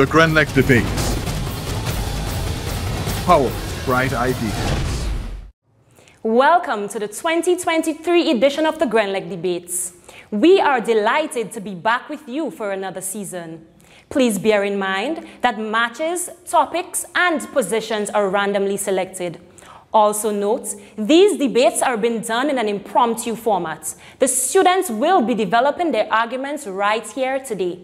the Grenlec Debates. Power, bright ideas. Welcome to the 2023 edition of the Grenlec Debates. We are delighted to be back with you for another season. Please bear in mind that matches, topics, and positions are randomly selected. Also note, these debates are being done in an impromptu format. The students will be developing their arguments right here today.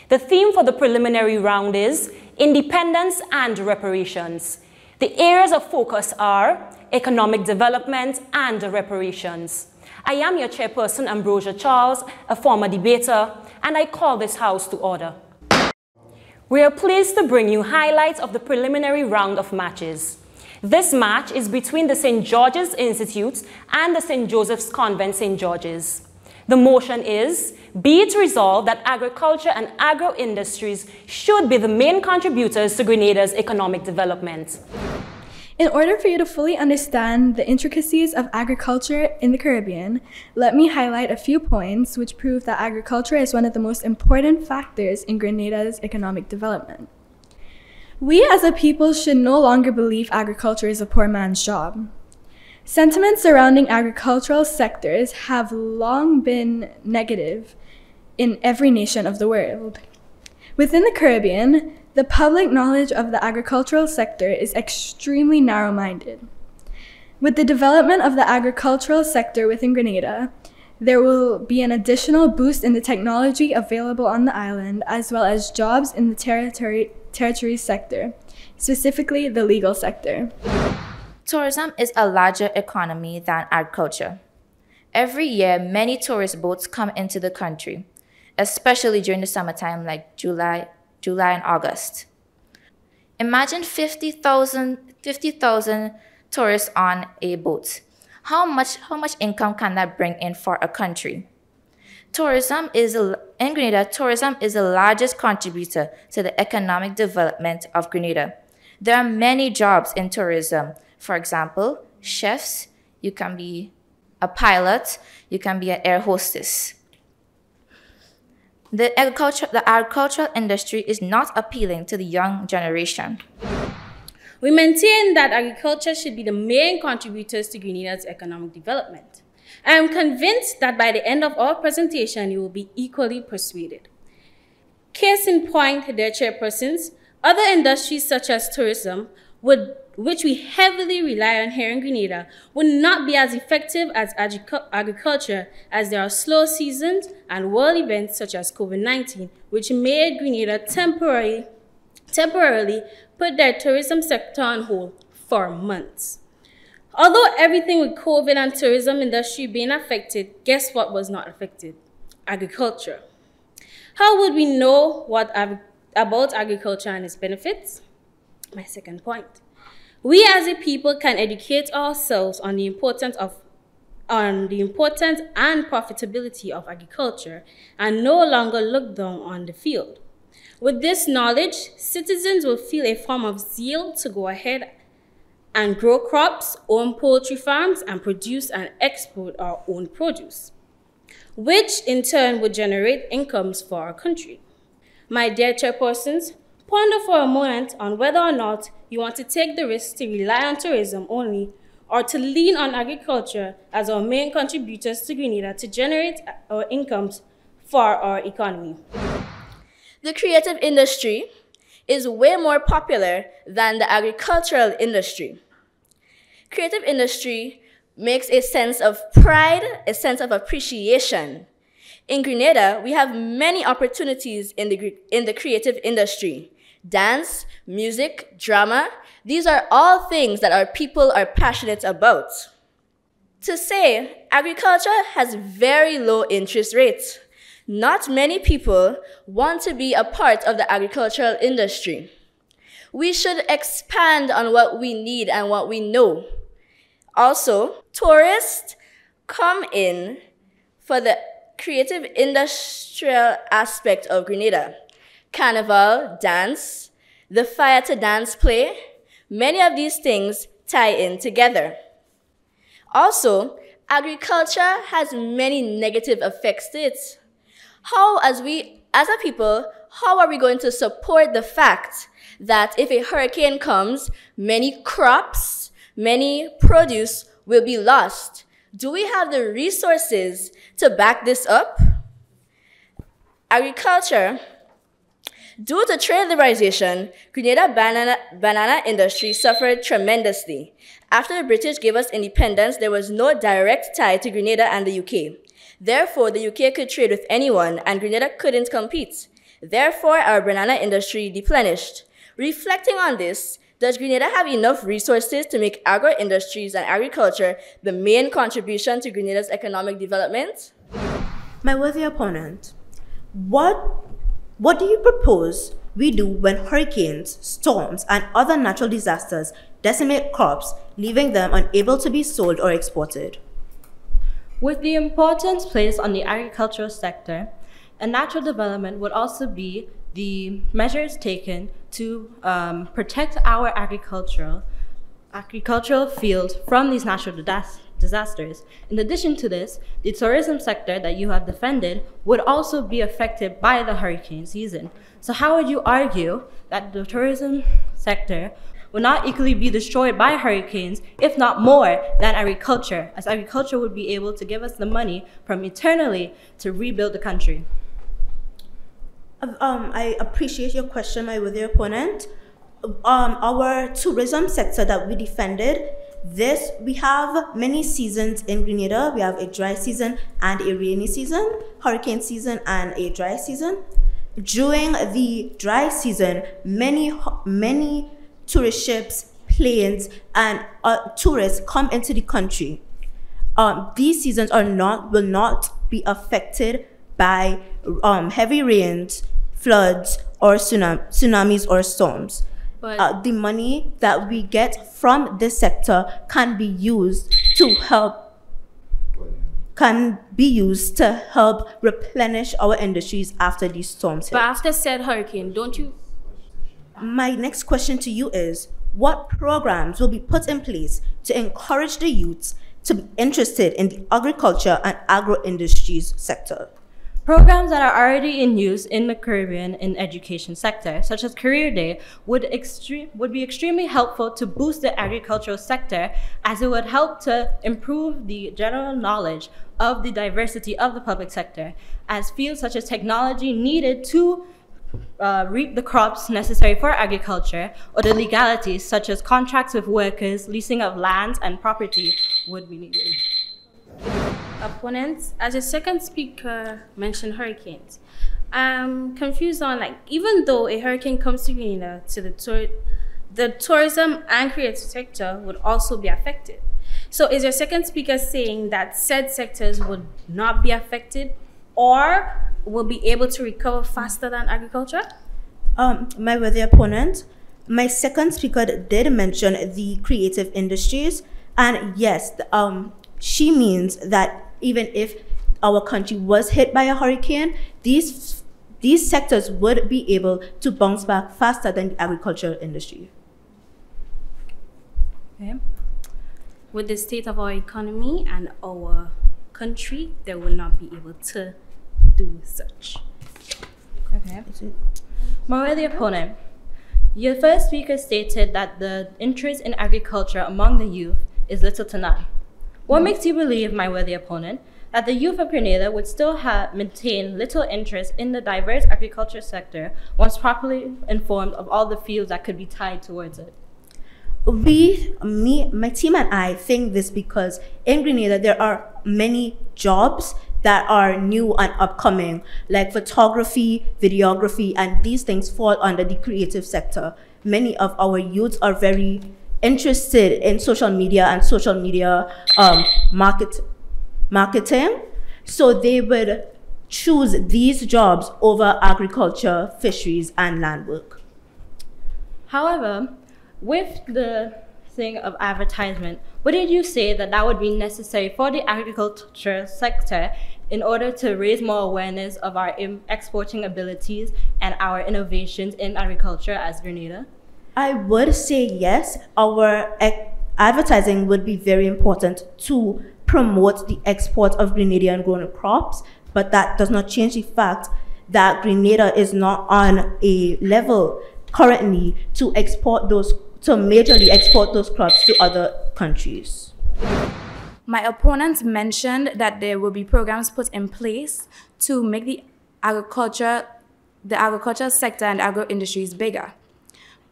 The theme for the preliminary round is independence and reparations. The areas of focus are economic development and reparations. I am your chairperson, Ambrosia Charles, a former debater, and I call this house to order. We are pleased to bring you highlights of the preliminary round of matches. This match is between the St. George's Institute and the St. Joseph's Convent St. George's. The motion is, be it resolved that agriculture and agro-industries should be the main contributors to Grenada's economic development. In order for you to fully understand the intricacies of agriculture in the Caribbean, let me highlight a few points which prove that agriculture is one of the most important factors in Grenada's economic development. We as a people should no longer believe agriculture is a poor man's job. Sentiments surrounding agricultural sectors have long been negative in every nation of the world. Within the Caribbean, the public knowledge of the agricultural sector is extremely narrow-minded. With the development of the agricultural sector within Grenada, there will be an additional boost in the technology available on the island, as well as jobs in the territory sector, specifically the legal sector. Tourism is a larger economy than agriculture. Every year, many tourist boats come into the country, especially during the summertime like July and August. Imagine 50,000 tourists on a boat. How much income can that bring in for a country? In Grenada, tourism is the largest contributor to the economic development of Grenada. There are many jobs in tourism. For example, chefs, you can be a pilot, you can be an air hostess. The agricultural industry is not appealing to the young generation. We maintain that agriculture should be the main contributors to Grenada's economic development. I am convinced that by the end of our presentation, you will be equally persuaded. Case in point, dear chairpersons, other industries such as tourism, which we heavily rely on here in Grenada, would not be as effective as agriculture, as there are slow seasons and world events such as COVID-19, which made Grenada temporarily put their tourism sector on hold for months. Although everything with COVID and tourism industry being affected, guess what was not affected? Agriculture. How would we know about agriculture and its benefits? My second point. We as a people can educate ourselves on the importance and profitability of agriculture and no longer look down on the field. With this knowledge, citizens will feel a form of zeal to go ahead and grow crops, own poultry farms, and produce and export our own produce, which in turn would generate incomes for our country. My dear chairpersons, ponder for a moment on whether or not you want to take the risk to rely on tourism only or to lean on agriculture as our main contributors to Grenada to generate our incomes for our economy. The creative industry is way more popular than the agricultural industry. Creative industry makes a sense of pride, a sense of appreciation. In Grenada, we have many opportunities in the creative industry. Dance, music, drama, these are all things that our people are passionate about. To say, agriculture has very low interest rates. Not many people want to be a part of the agricultural industry. We should expand on what we need and what we know. Also, tourists come in for the creative industrial aspect of Grenada. Carnival, dance, the fire to dance play, many of these things tie in together. Also, agriculture has many negative effects to it. As a people, how are we going to support the fact that if a hurricane comes, many crops, many produce will be lost? Do we have the resources to back this up? Agriculture. Due to trade liberalization, Grenada banana industry suffered tremendously. After the British gave us independence, there was no direct tie to Grenada and the UK. Therefore, the UK could trade with anyone and Grenada couldn't compete. Therefore, our banana industry deplenished. Reflecting on this, does Grenada have enough resources to make agro-industries and agriculture the main contribution to Grenada's economic development? My worthy opponent, what do you propose we do when hurricanes, storms, and other natural disasters decimate crops, leaving them unable to be sold or exported? With the importance placed on the agricultural sector, a natural development would also be the measures taken to protect our agricultural field from these natural disasters. In addition to this, the tourism sector that you have defended would also be affected by the hurricane season. So how would you argue that the tourism sector will not equally be destroyed by hurricanes, if not more than agriculture, as agriculture would be able to give us the money from eternally to rebuild the country? I appreciate your question, my worthy opponent. Our tourism sector that we defended, we have many seasons in Grenada. We have a dry season and a rainy season, hurricane season and a dry season. During the dry season, many tourist ships, planes, and tourists come into the country. These seasons will not be affected by heavy rains, floods, or tsunamis or storms. But the money that we get from this sector can be used to help replenish our industries after these storms hit. But after said hurricane, don't you? My next question to you is, what programs will be put in place to encourage the youths to be interested in the agriculture and agro-industries sector? Programs that are already in use in the Caribbean in education sector, such as Career Day, would be extremely helpful to boost the agricultural sector, as it would help to improve the general knowledge of the diversity of the public sector, as fields such as technology needed to reap the crops necessary for agriculture, or the legalities such as contracts with workers, leasing of lands and property would be needed. Opponents, as a second speaker mentioned hurricanes, I'm confused on, even though a hurricane comes to Grenada, the tourism and creative sector would also be affected. So is your second speaker saying that said sectors would not be affected or will be able to recover faster than agriculture? My worthy opponent, my second speaker did mention the creative industries, and yes, she means that even if our country was hit by a hurricane, these sectors would be able to bounce back faster than the agricultural industry. Okay. With the state of our economy and our country, they will not be able to do such. Okay. My worthy opponent, your first speaker stated that the interest in agriculture among the youth is little to none. What makes you believe, my worthy opponent, that the youth of Grenada would still maintain little interest in the diverse agriculture sector once properly informed of all the fields that could be tied towards it? My team and I think this because in Grenada there are many jobs that are new and upcoming, like photography, videography, and these things fall under the creative sector. Many of our youths are very interested in social media and social media marketing, so they would choose these jobs over agriculture, fisheries, and land work. However, with the thing of advertisement, wouldn't you say that that would be necessary for the agriculture sector in order to raise more awareness of our exporting abilities and our innovations in agriculture as Grenada? I would say yes. Our advertising would be very important to promote the export of Grenadian grown crops, but that does not change the fact that Grenada is not on a level currently to majorly export those crops to other countries. My opponents mentioned that there will be programs put in place to make the agricultural sector and agro-industries bigger.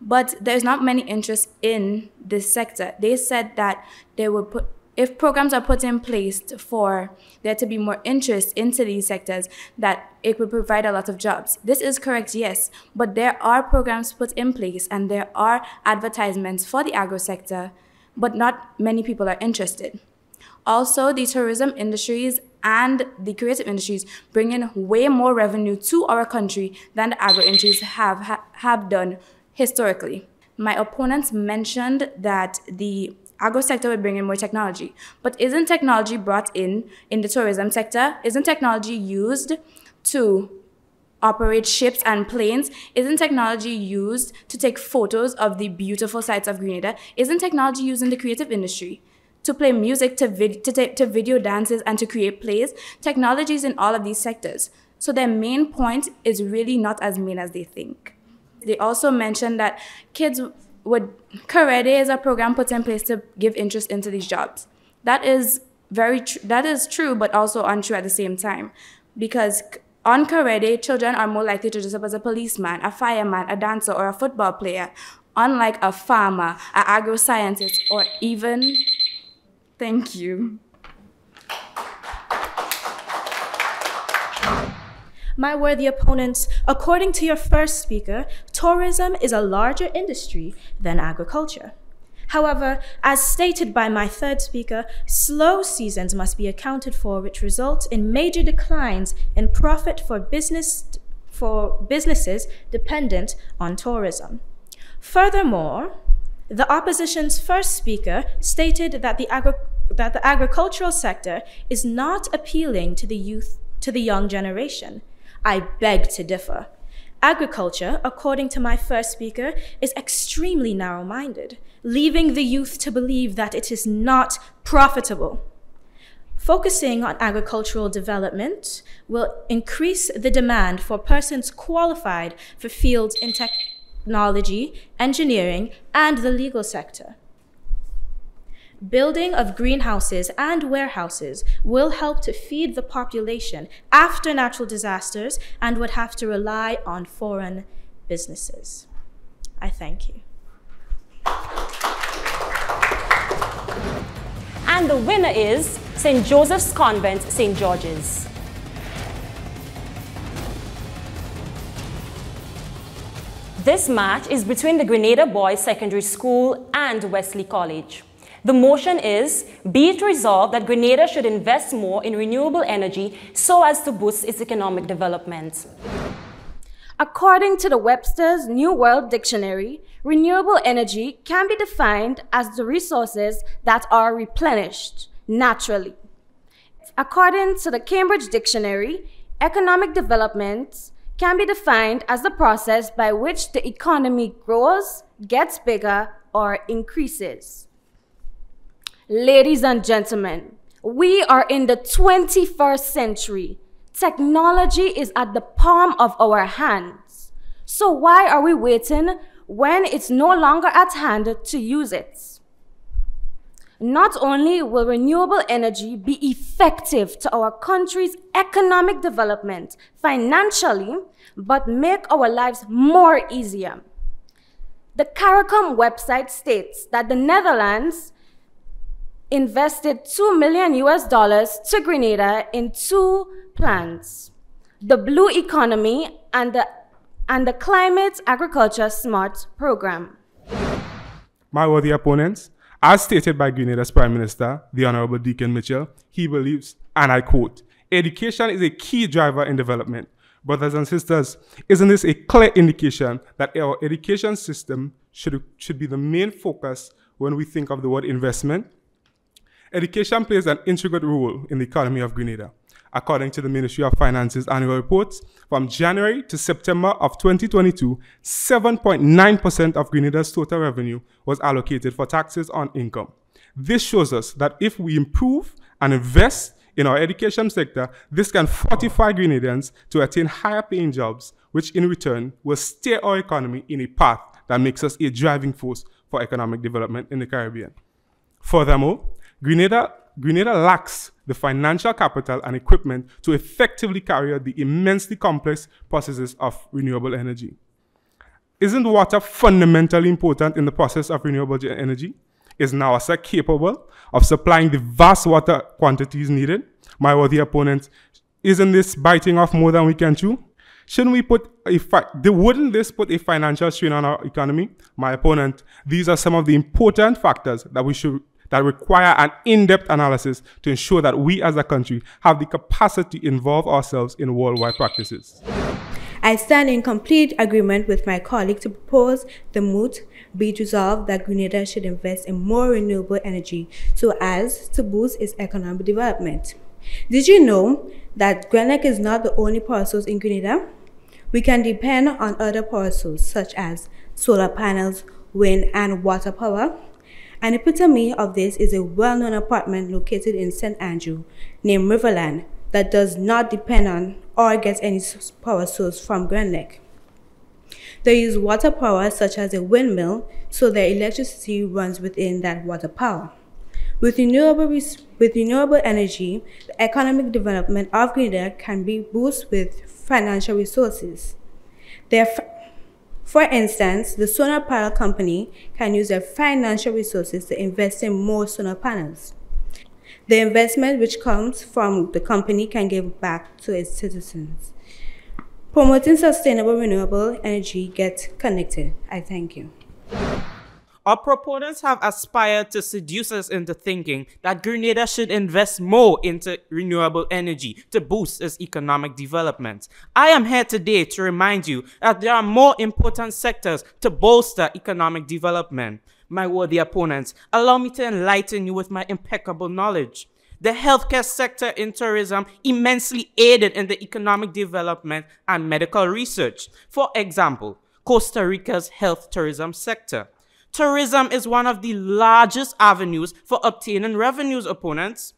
But there's not many interest in this sector. They said that if programs are put in place for there to be more interest into these sectors, that it would provide a lot of jobs. This is correct, yes, but there are programs put in place and there are advertisements for the agro sector, but not many people are interested. Also, the tourism industries and the creative industries bring in way more revenue to our country than the agro industries have done historically. My opponents mentioned that the agro sector would bring in more technology, but isn't technology brought in the tourism sector? Isn't technology used to operate ships and planes? Isn't technology used to take photos of the beautiful sights of Grenada? Isn't technology used in the creative industry to play music, to video dances, and to create plays? Technology is in all of these sectors. So their main point is really not as main as they think. They also mentioned that Karede is a program put in place to give interest into these jobs. That is true, but also untrue at the same time. Because on Karede, children are more likely to dress up as a policeman, a fireman, a dancer, or a football player, unlike a farmer, an agro-scientist, or even... Thank you. My worthy opponents, according to your first speaker, tourism is a larger industry than agriculture. However, as stated by my third speaker, slow seasons must be accounted for, which results in major declines in profit for businesses dependent on tourism. Furthermore, the opposition's first speaker stated that the agricultural sector is not appealing to the young generation. I beg to differ. Agriculture, according to my first speaker, is extremely narrow-minded, leaving the youth to believe that it is not profitable. Focusing on agricultural development will increase the demand for persons qualified for fields in technology, engineering, and the legal sector. Building of greenhouses and warehouses will help to feed the population after natural disasters and would have to rely on foreign businesses. I thank you. And the winner is St. Joseph's Convent, St. George's. This match is between the Grenada Boys Secondary School and Wesley College. The motion is, be it resolved that Grenada should invest more in renewable energy so as to boost its economic development. According to the Webster's New World Dictionary, renewable energy can be defined as the resources that are replenished naturally. According to the Cambridge Dictionary, economic development can be defined as the process by which the economy grows, gets bigger, or increases. Ladies and gentlemen, we are in the 21st century. Technology is at the palm of our hands. So why are we waiting when it's no longer at hand to use it? Not only will renewable energy be effective to our country's economic development financially, but make our lives more easier. The CARICOM website states that the Netherlands invested $2 million to Grenada in 2 plans, the Blue Economy and the Climate Agriculture Smart Program. My worthy opponents, as stated by Grenada's Prime Minister, the Honorable Deacon Mitchell, he believes, and I quote, "Education is a key driver in development. Brothers and sisters, isn't this a clear indication that our education system should be the main focus when we think of the word investment? Education plays an integral role in the economy of Grenada. According to the Ministry of Finance's annual reports, from January to September of 2022, 7.9% of Grenada's total revenue was allocated for taxes on income. This shows us that if we improve and invest In our education sector, this can fortify Grenadians to attain higher paying jobs, which in return will steer our economy in a path that makes us a driving force for economic development in the Caribbean. Furthermore, Grenada lacks the financial capital and equipment to effectively carry out the immensely complex processes of renewable energy. Isn't water fundamentally important in the process of renewable energy? Is NASA capable of supplying the vast water quantities needed? My worthy opponents, isn't this biting off more than we can chew? Shouldn't we wouldn't this put a financial strain on our economy? My opponent, these are some of the important factors that require an in-depth analysis to ensure that we as a country have the capacity to involve ourselves in worldwide practices. I stand in complete agreement with my colleague to propose the moot be resolved that Grenada should invest in more renewable energy so as to boost its economic development. Did you know that Grenlec is not the only power source in Grenada? We can depend on other power sources such as solar panels, wind, and water power. An epitome of this is a well-known apartment located in St. Andrew named Riverland that does not depend on or get any power source from Grenlec. They use water power such as a windmill, so their electricity runs within that water power. With renewable energy, the economic development of Grenada can be boosted with financial resources. For instance, the solar panel company can use their financial resources to invest in more solar panels. The investment which comes from the company can give back to its citizens. Promoting sustainable renewable energy gets connected. I thank you. Our proponents have aspired to seduce us into thinking that Grenada should invest more into renewable energy to boost its economic development. I am here today to remind you that there are more important sectors to bolster economic development. My worthy opponents, allow me to enlighten you with my impeccable knowledge. The healthcare sector in tourism immensely aided in the economic development and medical research. For example, Costa Rica's health tourism sector. Tourism is one of the largest avenues for obtaining revenues, opponents.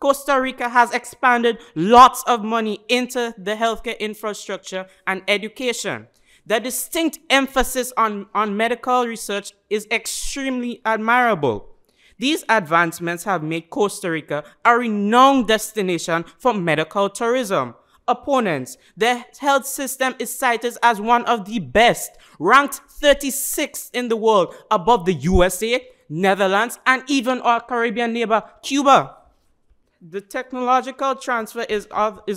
Costa Rica has expanded lots of money into the healthcare infrastructure and education. The distinct emphasis on medical research is extremely admirable. These advancements have made Costa Rica a renowned destination for medical tourism. Opponents, the health system is cited as one of the best, ranked 36th in the world, above the USA, Netherlands, and even our Caribbean neighbor, Cuba. The technological transfer is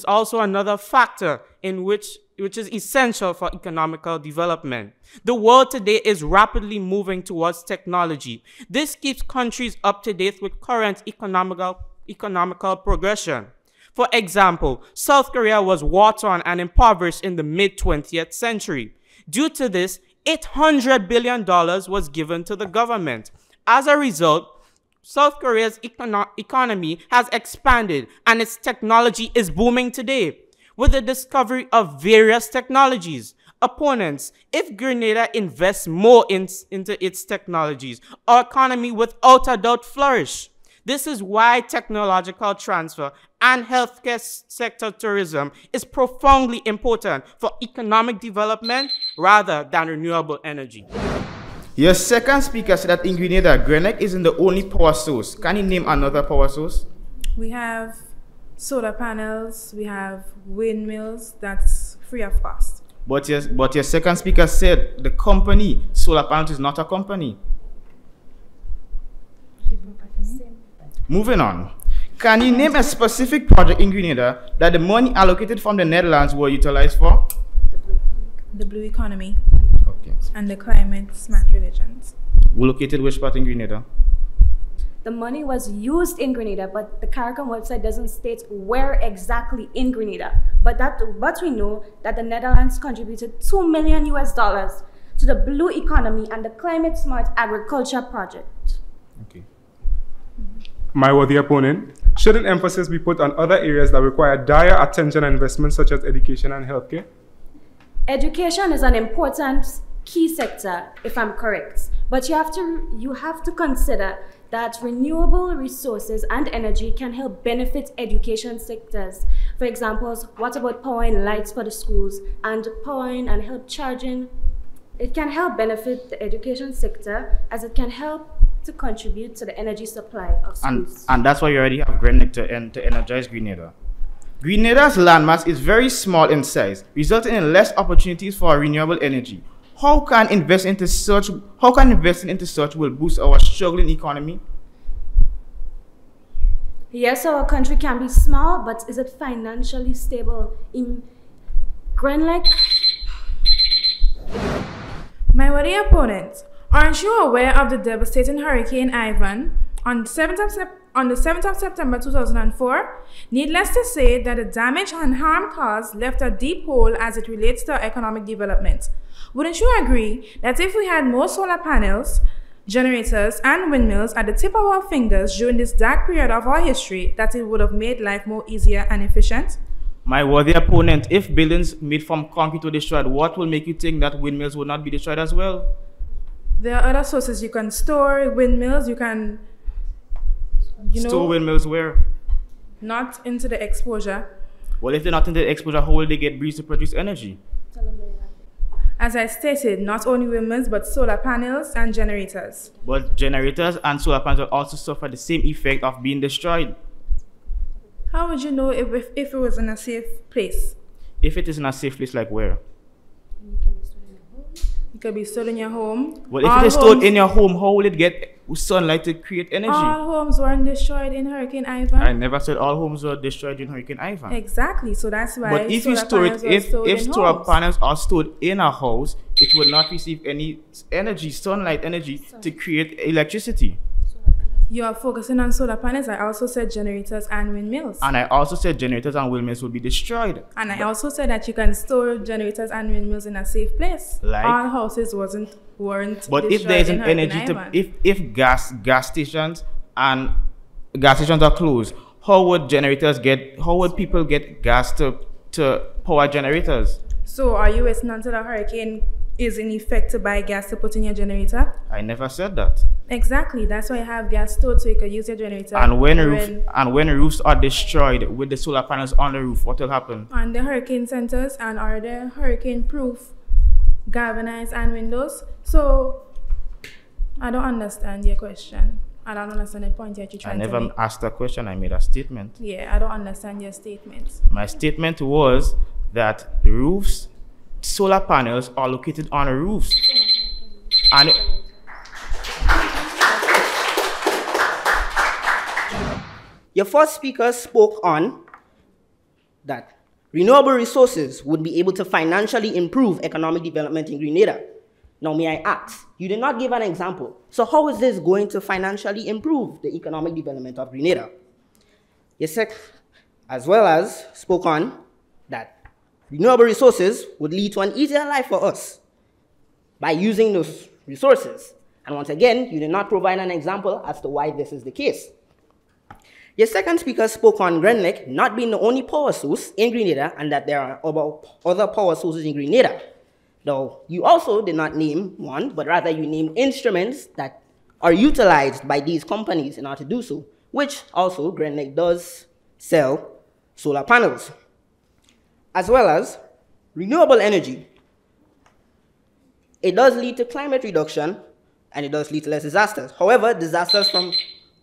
also another factor in which is essential for economical development. The world today is rapidly moving towards technology. This keeps countries up to date with current economical progression. For example, South Korea was war-torn and impoverished in the mid-20th century. Due to this, $800 billion was given to the government. As a result, South Korea's economy has expanded and its technology is booming today with the discovery of various technologies. Opponents, if Grenada invests more into its technologies, our economy without a doubt flourish. This is why technological transfer and healthcare sector tourism is profoundly important for economic development rather than renewable energy. Your second speaker said that in Grenada, Grenlec isn't the only power source. Can you name another power source? We have solar panels, we have windmills, that's free of cost. But your second speaker said the company, solar panels, is not a company. Moving on. Can you name a specific project in Grenada that the money allocated from the Netherlands were utilized for? The blue economy. Okay. And the climate smart religions. Located which part in Grenada? The money was used in Grenada, but the CARICOM website doesn't state where exactly in Grenada. But we know that the Netherlands contributed $2 million to the blue economy and the climate smart agriculture project. Okay. My worthy opponent, shouldn't emphasis be put on other areas that require dire attention and investment, such as education and healthcare? Education is an important key sector, if I'm correct, But you have to consider that renewable resources and energy can help benefit education sectors. For example, what about powering lights for the schools and powering and help charging? It can help benefit the education sector as it can help to contribute to the energy supply of schools. And that's why you already have Grenlec to energize Grenada. Grenada's landmass is very small in size, resulting in less opportunities for renewable energy. How can investing into such will boost our struggling economy? Yes, our country can be small, but is it financially stable? In Grenlec? My worthy opponents, aren't you aware of the devastating Hurricane Ivan on the 7th of September 2004? Needless to say that the damage and harm caused left a deep hole as it relates to economic development. Wouldn't you agree that if we had more solar panels, generators, and windmills at the tip of our fingers during this dark period of our history, that it would have made life more easier and efficient? My worthy opponent, if buildings made from concrete were destroyed, what will make you think that windmills would not be destroyed as well? There are other sources. You can store windmills, you can, store windmills where? Not into the exposure. Well, if they're not into the exposure, how will they get breeze to produce energy? As I stated, not only windmills, but solar panels and generators. But generators and solar panels will also suffer the same effect of being destroyed. How would you know if it was in a safe place? If it is in a safe place, like where? It could be stored in your home. Well, if it is stored in your home, how will it get sunlight to create energy? All homes weren't destroyed in Hurricane Ivan. I never said all homes were destroyed in Hurricane Ivan. Exactly, so that's why. But if you store it, if solar panels are stored in a house, it will not receive any energy, sunlight energy, to create electricity. You are focusing on solar panels. I also said generators and windmills. And I also said generators and windmills will be destroyed. And I also said that you can store generators and windmills in a safe place. Like? All houses weren't. But if there isn't energy if gas stations are closed, how would people get gas to power generators? So are you waiting until a hurricane is in effect to buy gas to put in your generator? I never said that. Exactly. That's why you have gas stored so you can use your generator. And when roofs are destroyed with the solar panels on the roof, what will happen? And the hurricane centers and are the hurricane proof, galvanized and windows. So I don't understand your question. I don't understand the point that you're trying to make. I never asked a question, I made a statement. Yeah, I don't understand your statement. My statement was that the roofs, solar panels are located on the roofs. And your first speaker spoke on that renewable resources would be able to financially improve economic development in Grenada. Now, may I ask, you did not give an example. So how is this going to financially improve the economic development of Grenada? Yes, as well as spoke on that renewable resources would lead to an easier life for us by using those resources. And once again, you did not provide an example as to why this is the case. Your second speaker spoke on Grenlec not being the only power source in Grenada and that there are other power sources in Grenada. Though you also did not name one, but rather you named instruments that are utilized by these companies in order to do so, which also Grenlec does sell solar panels, as well as renewable energy. It does lead to climate reduction and it does lead to less disasters. However, disasters from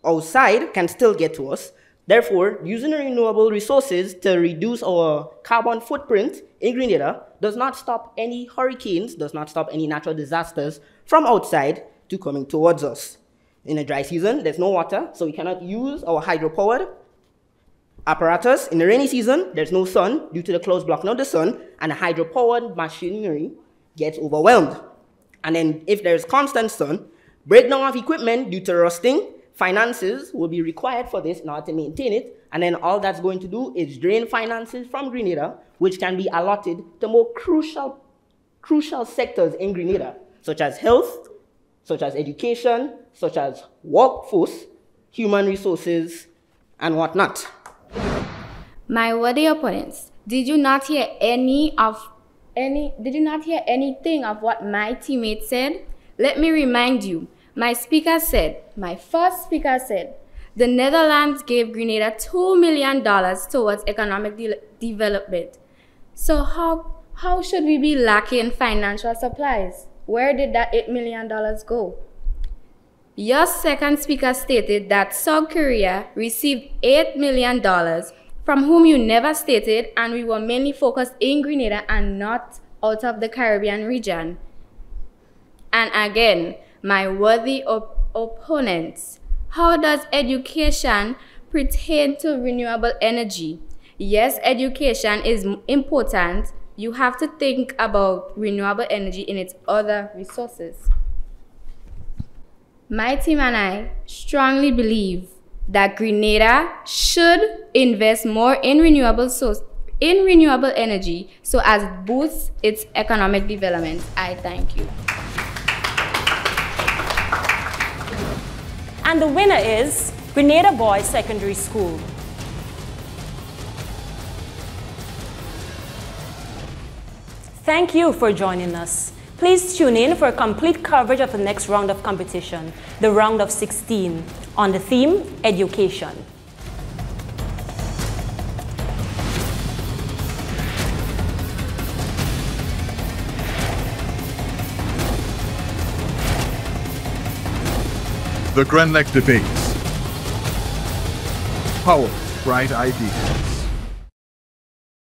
outside can still get to us. Therefore, using renewable resources to reduce our carbon footprint in Grenada does not stop any hurricanes, does not stop any natural disasters from outside to coming towards us. In a dry season, there's no water, so we cannot use our hydropowered apparatus. In the rainy season, there's no sun due to the clouds blocking out the sun, and the hydropowered machinery gets overwhelmed. And then if there's constant sun, breakdown of equipment due to rusting, finances will be required for this in order to maintain it, and then all that's going to do is drain finances from Grenada, which can be allotted to more crucial sectors in Grenada, such as health, such as education, such as workforce, human resources, and whatnot. My worthy opponents, did you not hear anything of what my teammate said? Let me remind you, my first speaker said, the Netherlands gave Grenada $2 million towards economic development. So how should we be lacking financial supplies? Where did that $8 million go? Your second speaker stated that South Korea received $8 million, from whom you never stated, and we were mainly focused in Grenada and not out of the Caribbean region. And again, my worthy opponents, how does education pertain to renewable energy? Yes, education is important. You have to think about renewable energy in its other resources. My team and I strongly believe that Grenada should invest more in renewable energy so as it boosts its economic development. I thank you. And the winner is Grenada Boys Secondary School. Thank you for joining us. Please tune in for a complete coverage of the next round of competition, the round of 16, on the theme, education. The Grenlec Debates. Powered Bright Ideas.